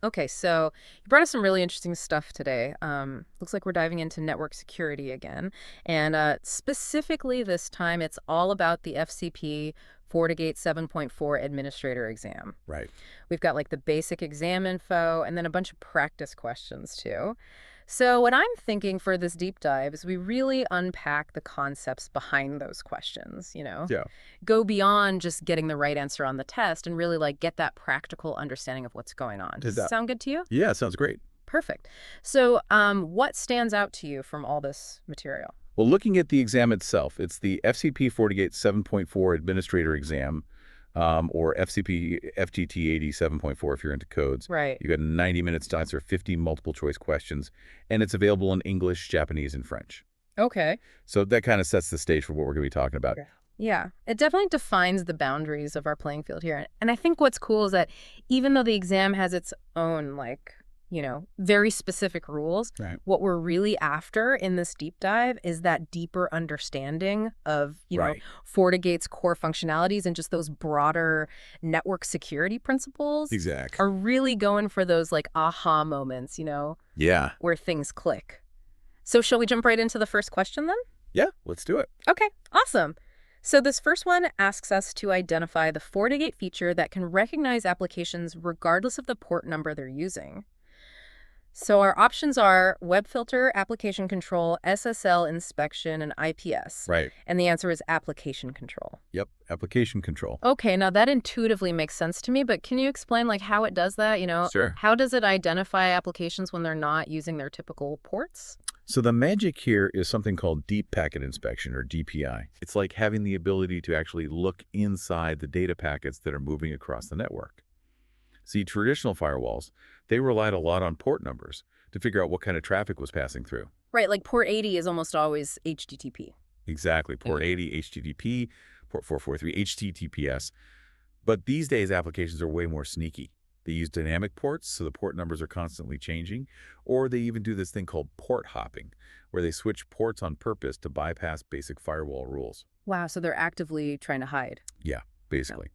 Okay, so you brought us some really interesting stuff today. Looks like we're diving into network security again. And specifically this time, it's all about the FCP FortiGate 7.4 administrator exam. Right. We've got like the basic exam info and then a bunch of practice questions too. So what I'm thinking for this deep dive is we really unpack the concepts behind those questions, Yeah. go beyond just getting the right answer on the test and really like get that practical understanding of what's going on. Did Does it that. sound good to you? Yeah, sounds great. Perfect. So what stands out to you from all this material? Well, looking at the exam itself, it's the FCP FortiGate 7.4 Administrator Exam, or FCP FGT 80 7.4 if you're into codes. Right. You got 90 minutes to answer 50 multiple choice questions, and it's available in English, Japanese, and French. Okay. So that kind of sets the stage for what we're going to be talking about. Okay. Yeah, it definitely defines the boundaries of our playing field here. And I think what's cool is that even though the exam has its own, like, very specific rules, Right. what we're really after in this deep dive is that deeper understanding of, Right. FortiGate's core functionalities and just those broader network security principles Exactly. are really going for those, like, aha moments, Yeah. where things click. So shall we jump right into the first question then? Yeah, let's do it. Okay, awesome. So this first one asks us to identify the FortiGate feature that can recognize applications regardless of the port number they're using. So our options are web filter, application control, SSL inspection, and IPS. Right. And the answer is application control. Yep. Application control. Okay, now that intuitively makes sense to me, but can you explain like how it does that? Sure. How does it identify applications when they're not using their typical ports? So the magic here is something called deep packet inspection, or DPI. It's like having the ability to actually look inside the data packets that are moving across the network. See, traditional firewalls, they relied a lot on port numbers to figure out what kind of traffic was passing through. Right, like port 80 is almost always HTTP. Exactly. Port 80, HTTP, port 443, HTTPS. But these days, applications are way more sneaky. They use dynamic ports, so the port numbers are constantly changing, or they even do this thing called port hopping, where they switch ports on purpose to bypass basic firewall rules. Wow, so they're actively trying to hide. Yeah, basically.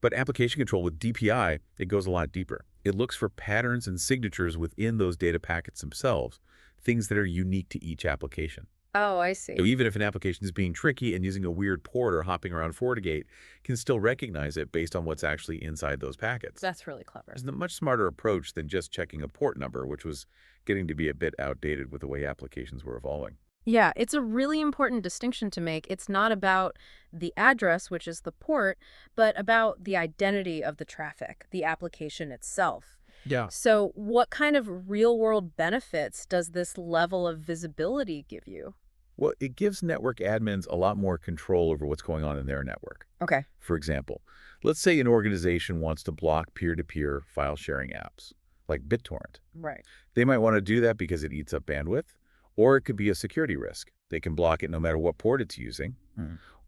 But application control with DPI, it goes a lot deeper. It looks for patterns and signatures within those data packets themselves, things that are unique to each application. Oh, I see. So even if an application is being tricky and using a weird port or hopping around FortiGate, can still recognize it based on what's actually inside those packets. That's really clever. It's a much smarter approach than just checking a port number, which was getting to be a bit outdated with the way applications were evolving. Yeah, it's a really important distinction to make. It's not about the address, which is the port, but about the identity of the traffic, the application itself. Yeah. So what kind of real-world benefits does this level of visibility give you? Well, it gives network admins a lot more control over what's going on in their network. Okay. For example, let's say an organization wants to block peer-to-peer file sharing apps, like BitTorrent. Right. They might want to do that because it eats up bandwidth, or it could be a security risk. They can block it no matter what port it's using.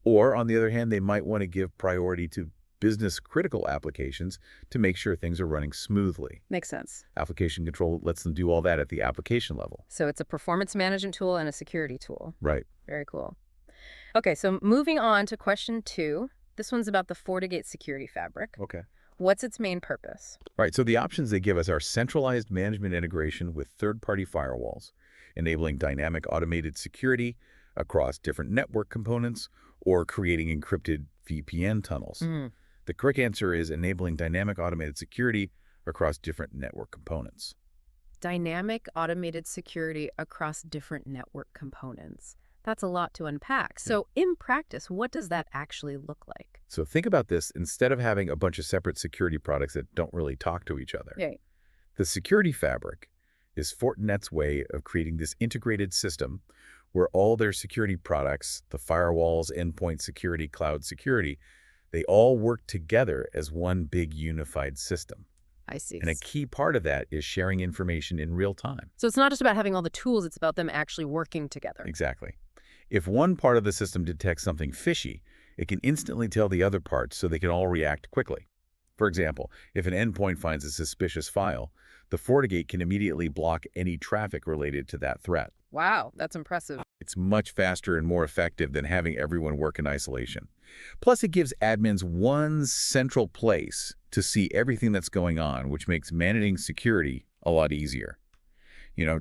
Or, on the other hand, they might want to give priority to business-critical applications to make sure things are running smoothly. Makes sense. Application control lets them do all that at the application level. So it's a performance management tool and a security tool. Right. Very cool. Okay, so moving on to question 2. This one's about the FortiGate security fabric. Okay. What's its main purpose? Right, so the options they give us are centralized management integration with third-party firewalls, enabling dynamic automated security across different network components, or creating encrypted VPN tunnels. The correct answer is enabling dynamic automated security across different network components. Dynamic automated security across different network components. That's a lot to unpack. So in practice, what does that actually look like? So think about this. Instead of having a bunch of separate security products that don't really talk to each other, Right. the security fabric is Fortinet's way of creating this integrated system where all their security products, the firewalls, endpoint security, cloud security, they all work together as one big unified system. I see. And a key part of that is sharing information in real time. So it's not just about having all the tools, it's about them actually working together. Exactly. If one part of the system detects something fishy, it can instantly tell the other parts so they can all react quickly. For example, if an endpoint finds a suspicious file, the FortiGate can immediately block any traffic related to that threat. Wow, that's impressive. It's much faster and more effective than having everyone work in isolation. Plus, it gives admins one central place to see everything that's going on, which makes managing security a lot easier.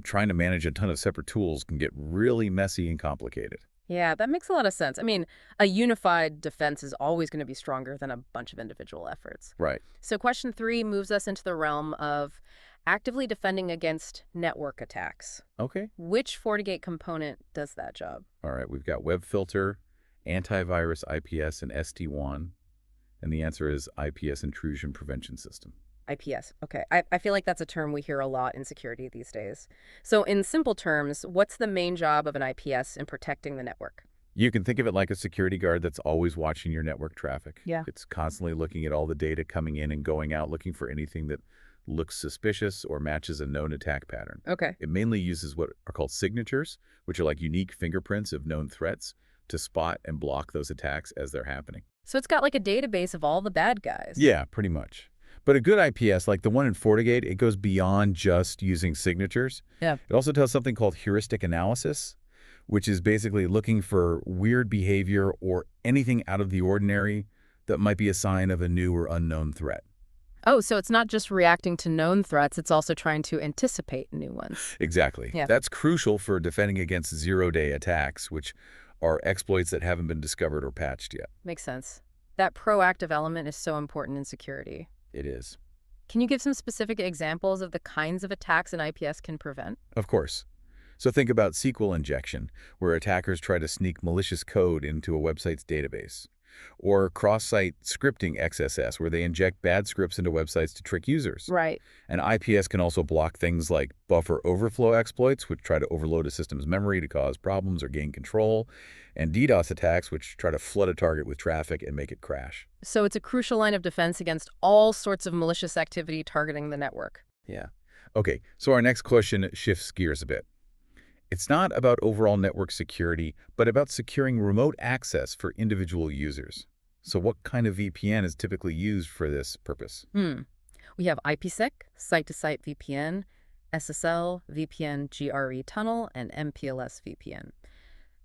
Trying to manage a ton of separate tools can get really messy and complicated. Yeah, that makes a lot of sense. I mean, a unified defense is always going to be stronger than a bunch of individual efforts. Right. So question 3 moves us into the realm of actively defending against network attacks. Okay. Which FortiGate component does that job? All right, we've got web filter, antivirus, IPS, and SD-WAN. And the answer is IPS intrusion prevention system. IPS. Okay. I feel like that's a term we hear a lot in security these days. So in simple terms, what's the main job of an IPS in protecting the network? You can think of it like a security guard that's always watching your network traffic. Yeah. It's constantly looking at all the data coming in and going out, looking for anything that looks suspicious or matches a known attack pattern. Okay. It mainly uses what are called signatures, which are like unique fingerprints of known threats to spot and block those attacks as they're happening. So it's got like a database of all the bad guys. Yeah, pretty much. But a good IPS, like the one in FortiGate, it goes beyond just using signatures. Yeah. It also does something called heuristic analysis, which is basically looking for weird behavior or anything out of the ordinary that might be a sign of a new or unknown threat. Oh, so it's not just reacting to known threats, it's also trying to anticipate new ones. Exactly. Yeah. That's crucial for defending against zero-day attacks, which are exploits that haven't been discovered or patched yet. Makes sense. That proactive element is so important in security. It is. Can you give some specific examples of the kinds of attacks an IPS can prevent? Of course. So think about SQL injection, where attackers try to sneak malicious code into a website's database. Or cross-site scripting XSS, where they inject bad scripts into websites to trick users. Right. And IPS can also block things like buffer overflow exploits, which try to overload a system's memory to cause problems or gain control, and DDoS attacks, which try to flood a target with traffic and make it crash. So it's a crucial line of defense against all sorts of malicious activity targeting the network. Yeah. Okay, so our next question shifts gears a bit. It's not about overall network security, but about securing remote access for individual users. So what kind of VPN is typically used for this purpose? We have IPsec, site-to-site VPN, SSL, VPN GRE tunnel, and MPLS VPN.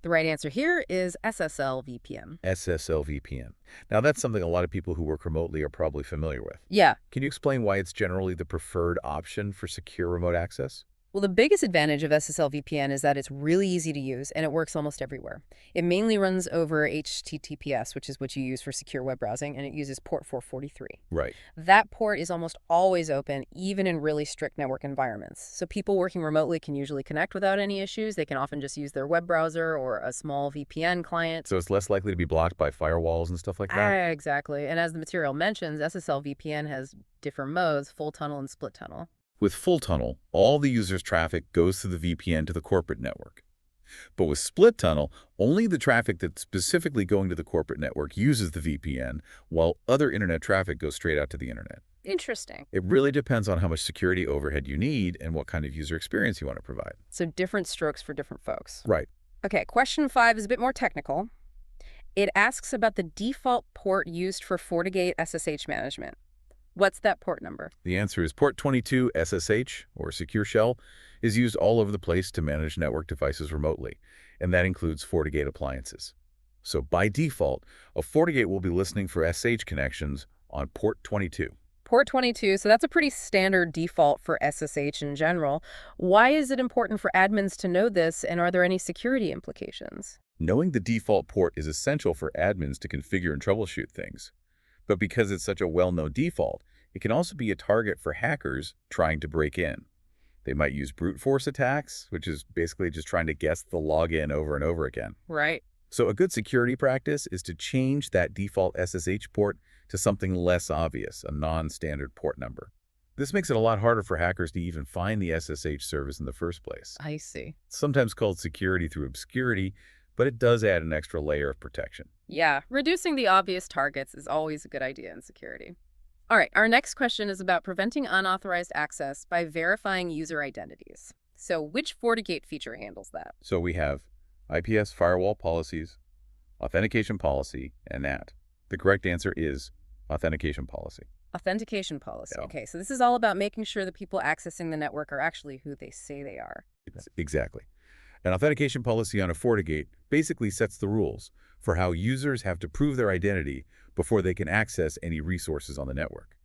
The right answer here is SSL VPN. SSL VPN. Now, that's something a lot of people who work remotely are probably familiar with. Yeah. Can you explain why it's generally the preferred option for secure remote access? Well, the biggest advantage of SSL VPN is that it's really easy to use and it works almost everywhere. It mainly runs over HTTPS, which is what you use for secure web browsing, and it uses port 443. Right. That port is almost always open, even in really strict network environments. So people working remotely can usually connect without any issues. They can often just use their web browser or a small VPN client. So it's less likely to be blocked by firewalls and stuff like that? Exactly. And as the material mentions, SSL VPN has different modes, full tunnel and split tunnel. With full tunnel, all the user's traffic goes through the VPN to the corporate network. But with split tunnel, only the traffic that's specifically going to the corporate network uses the VPN, while other internet traffic goes straight out to the internet. Interesting. It really depends on how much security overhead you need and what kind of user experience you want to provide. So different strokes for different folks. Right. Okay, question 5 is a bit more technical. It asks about the default port used for FortiGate SSH management. What's that port number? The answer is port 22 SSH, or Secure Shell, is used all over the place to manage network devices remotely, and that includes FortiGate appliances. So by default, a FortiGate will be listening for SSH connections on port 22. Port 22, so that's a pretty standard default for SSH in general. Why is it important for admins to know this, and are there any security implications? Knowing the default port is essential for admins to configure and troubleshoot things. But because it's such a well-known default, it can also be a target for hackers trying to break in. They might use brute force attacks, which is basically just trying to guess the login over and over again. Right. So a good security practice is to change that default SSH port to something less obvious, a non-standard port number. This makes it a lot harder for hackers to even find the SSH service in the first place. I see. It's sometimes called security through obscurity, but it does add an extra layer of protection. Yeah, reducing the obvious targets is always a good idea in security. All right, our next question is about preventing unauthorized access by verifying user identities. So which FortiGate feature handles that? So we have IPS firewall policies, authentication policy, and NAT. The correct answer is authentication policy. Authentication policy. Yeah. Okay, so this is all about making sure the people accessing the network are actually who they say they are. Exactly. An authentication policy on a FortiGate basically sets the rules for how users have to prove their identity before they can access any resources on the network,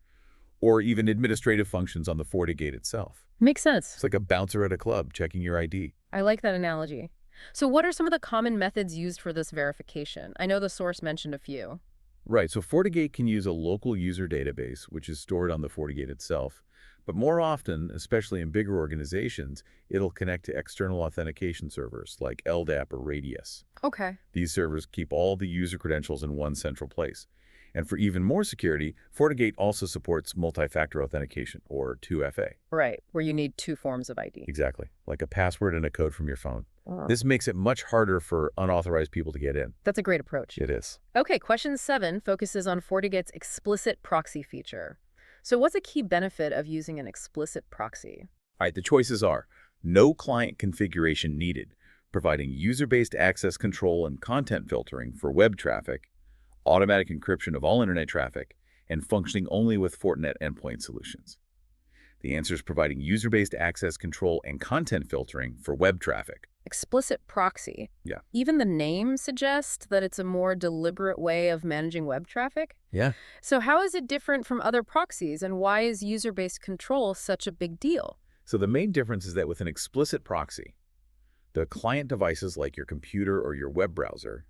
or even administrative functions on the FortiGate itself. Makes sense. It's like a bouncer at a club checking your ID. I like that analogy. So what are some of the common methods used for this verification? I know the source mentioned a few. Right, so FortiGate can use a local user database, which is stored on the FortiGate itself. But more often, especially in bigger organizations, it'll connect to external authentication servers like LDAP or Radius. Okay. These servers keep all the user credentials in one central place. And for even more security, FortiGate also supports multi-factor authentication, or 2FA. Right, where you need two forms of ID. Exactly, like a password and a code from your phone. This makes it much harder for unauthorized people to get in. That's a great approach. It is. Okay, question 7 focuses on FortiGate's explicit proxy feature. So what's a key benefit of using an explicit proxy? All right, the choices are no client configuration needed, providing user-based access control and content filtering for web traffic, automatic encryption of all internet traffic, and functioning only with Fortinet endpoint solutions. The answer is providing user-based access control and content filtering for web traffic. Explicit proxy. Yeah. Even the name suggests that it's a more deliberate way of managing web traffic. Yeah. So how is it different from other proxies, and why is user-based control such a big deal? So the main difference is that with an explicit proxy, the client devices like your computer or your web browser,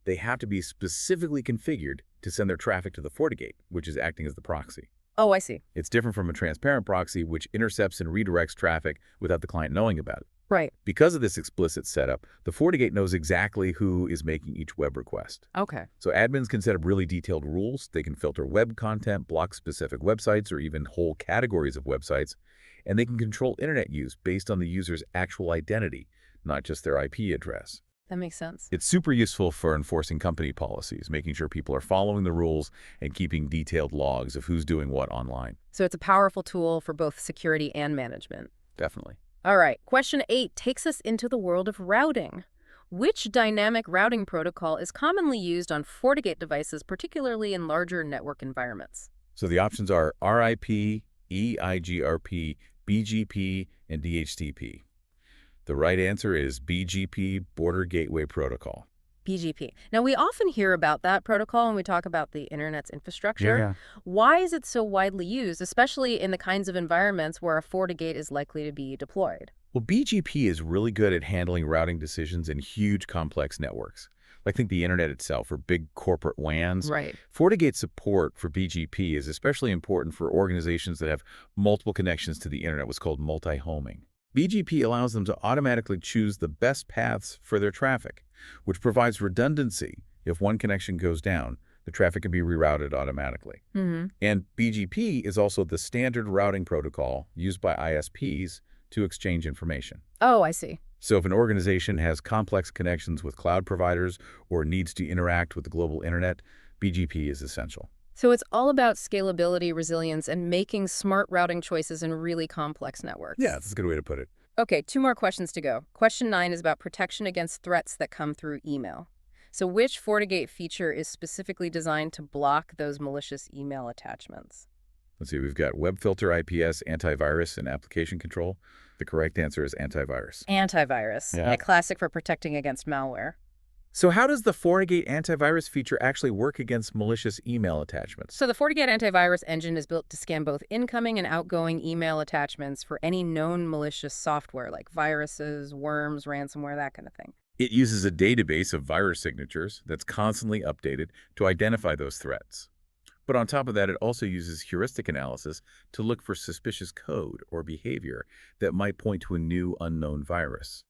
they have to be specifically configured to send their traffic to the FortiGate, which is acting as the proxy. Oh, I see. It's different from a transparent proxy, which intercepts and redirects traffic without the client knowing about it. Right. Because of this explicit setup, the FortiGate knows exactly who is making each web request. Okay. So admins can set up really detailed rules. They can filter web content, block specific websites, or even whole categories of websites. And they can control internet use based on the user's actual identity, not just their IP address. That makes sense. It's super useful for enforcing company policies, making sure people are following the rules and keeping detailed logs of who's doing what online. So it's a powerful tool for both security and management. Definitely. All right, question 8 takes us into the world of routing. Which dynamic routing protocol is commonly used on FortiGate devices, particularly in larger network environments? So the options are RIP, EIGRP, BGP, and DHCP. The right answer is BGP, Border Gateway Protocol. BGP. Now, we often hear about that protocol when we talk about the internet's infrastructure. Yeah. Why is it so widely used, especially in the kinds of environments where a FortiGate is likely to be deployed? Well, BGP is really good at handling routing decisions in huge, complex networks. Like think the internet itself or big corporate WANs. Right. FortiGate support for BGP is especially important for organizations that have multiple connections to the internet, what's called multi-homing. BGP allows them to automatically choose the best paths for their traffic, which provides redundancy. If one connection goes down, the traffic can be rerouted automatically. And BGP is also the standard routing protocol used by ISPs to exchange information. Oh, I see. So if an organization has complex connections with cloud providers or needs to interact with the global internet, BGP is essential. So it's all about scalability, resilience, and making smart routing choices in really complex networks. Yeah, that's a good way to put it. Okay, 2 more questions to go. Question 9 is about protection against threats that come through email. So which FortiGate feature is specifically designed to block those malicious email attachments? Let's see, we've got web filter, IPS, antivirus, and application control. The correct answer is antivirus. Antivirus, Yeah. a classic for protecting against malware. So how does the FortiGate antivirus feature actually work against malicious email attachments? So the FortiGate antivirus engine is built to scan both incoming and outgoing email attachments for any known malicious software like viruses, worms, ransomware, that kind of thing. It uses a database of virus signatures that's constantly updated to identify those threats. But on top of that, it also uses heuristic analysis to look for suspicious code or behavior that might point to a new unknown virus.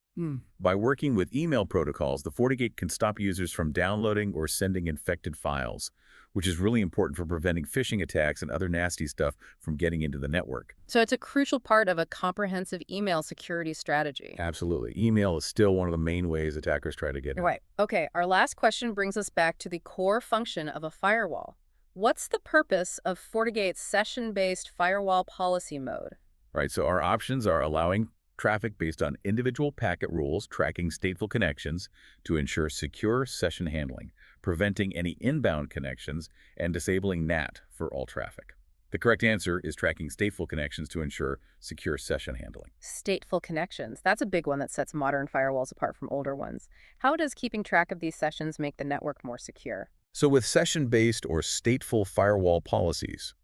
By working with email protocols, the FortiGate can stop users from downloading or sending infected files, which is really important for preventing phishing attacks and other nasty stuff from getting into the network. So it's a crucial part of a comprehensive email security strategy. Absolutely. Email is still one of the main ways attackers try to get in. Right. Okay, our last question brings us back to the core function of a firewall. What's the purpose of FortiGate's session-based firewall policy mode? Right, so our options are allowing traffic based on individual packet rules, tracking stateful connections to ensure secure session handling, preventing any inbound connections, and disabling NAT for all traffic. The correct answer is tracking stateful connections to ensure secure session handling. Stateful connections. That's a big one that sets modern firewalls apart from older ones. How does keeping track of these sessions make the network more secure? So with session-based or stateful firewall policies,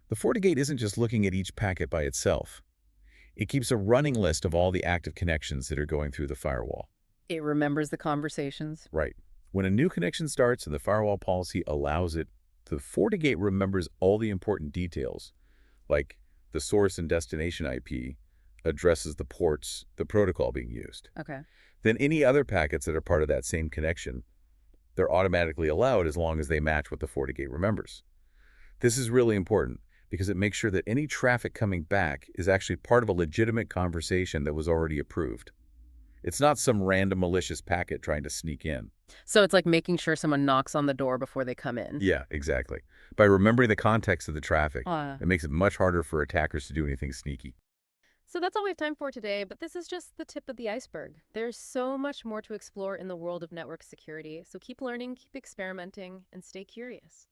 the FortiGate isn't just looking at each packet by itself. It keeps a running list of all the active connections that are going through the firewall. It remembers the conversations. Right. When a new connection starts and the firewall policy allows it, the FortiGate remembers all the important details, like the source and destination IP, addresses the ports, the protocol being used. Okay. Then any other packets that are part of that same connection, they're automatically allowed as long as they match what the FortiGate remembers. This is really important because it makes sure that any traffic coming back is actually part of a legitimate conversation that was already approved. It's not some random malicious packet trying to sneak in. So it's like making sure someone knocks on the door before they come in. Yeah, exactly. By remembering the context of the traffic, Uh, it makes it much harder for attackers to do anything sneaky. so that's all we have time for today, but this is just the tip of the iceberg. There's so much more to explore in the world of network security, so keep learning, keep experimenting, and stay curious.